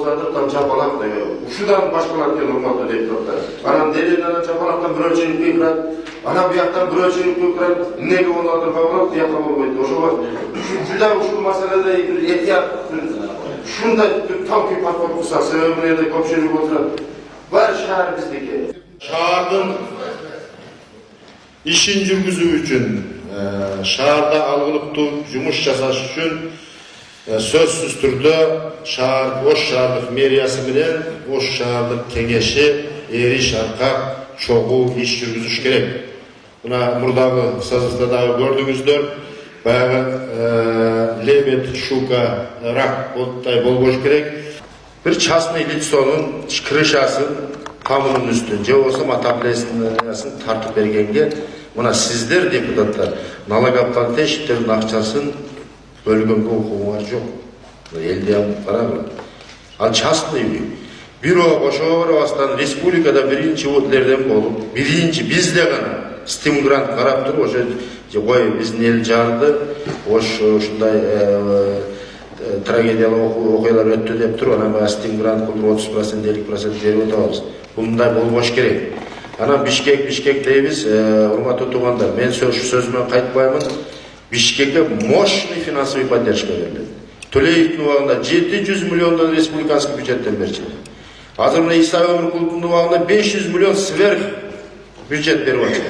Озадыктан чапалак ушудан башкалар келип урматтуу депутаттар. Анан деревнядан чапалактан бирөө чыгып кират, анан бияктан бирөө чыгып кират. Эмнеге оларды кабылып тияка болбойт? Ошого жуда ушул маселеде бир этият ушундай талкий подход кылса, себебинде көпчүлүк отурат. Бар шаар биздики. Шаардын ишин жүргүзүү үчүн, шаарда алгылыктуу жумуш жасаш үчүн сөзсүз түрдө Ош шаардык мэриясы менен Ош шаардык кеңеши эри шаркак чогуу иш жүргүзүш керек. Мына мурдагы созувда дагы көрдүңүздөр, баягы лебед, щука, рак болтай болбош керек. Бир частный лицонун крышасын камынын үстүн же болбосо отоплениyaсын тартып бергенге мына сиздер депутаттар налогоплательщиктердин акчасын бөлгөнгө укугуңар жок. Элде карагыла. Ал частный үй. Бирок ошого карабастан республикада биринчи өтлөрдөн болуп, биринчи бизде гана стимгрант карап туруп, ошо кой биздин эл жарды, ушундай трагедиялык окуялар өттү деп туруп, анан стимгрант кылып 30%, 50% берип атабыз. Мындай болбош керек. Анан Бишкек дейбиз, урматтуу туугандар, мен сөзүмөн кайтпаймын. Бишкекке мощный финансовый поддержка берилет. Төлеевдин убагында 700 миллиондон республиканский бюджеттен берчү. Азыр мына Иса Өмүркуловдун убагында 500 миллион сверх бюджет берип атат.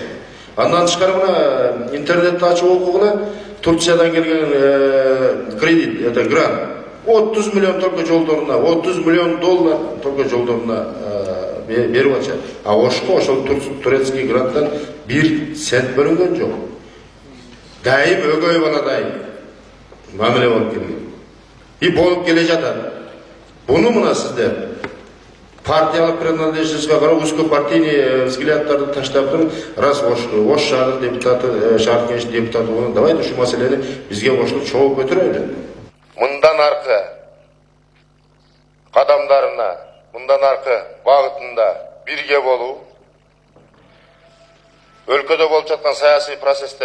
Андан тышкары мына интернетти ачып окугула, Турциядан келген кредит, это грант. 30 миллион только жолдоруна, 30 миллион доллар только жолдоруна берип атат. А Ошко ошол турецкий гранттан 1 цент бөлүнгөн жок. Дайым өгөй баладай мамиле болуп келген. И болуп келе жатат. Буну мына сиздер партиялык принадлежностьга карап узкопартийный взгляддарды таштап туруп, раз Ош шаардык депутаты, шаар кеңеш депутаты болгон, давайте ушу маселени бизге кошулуп чогуу көтөрөлү. Мындан аркы кадамдарына, мындан аркы багытында бирге болуу, өлкөдө болуп жаткан саясий процесстер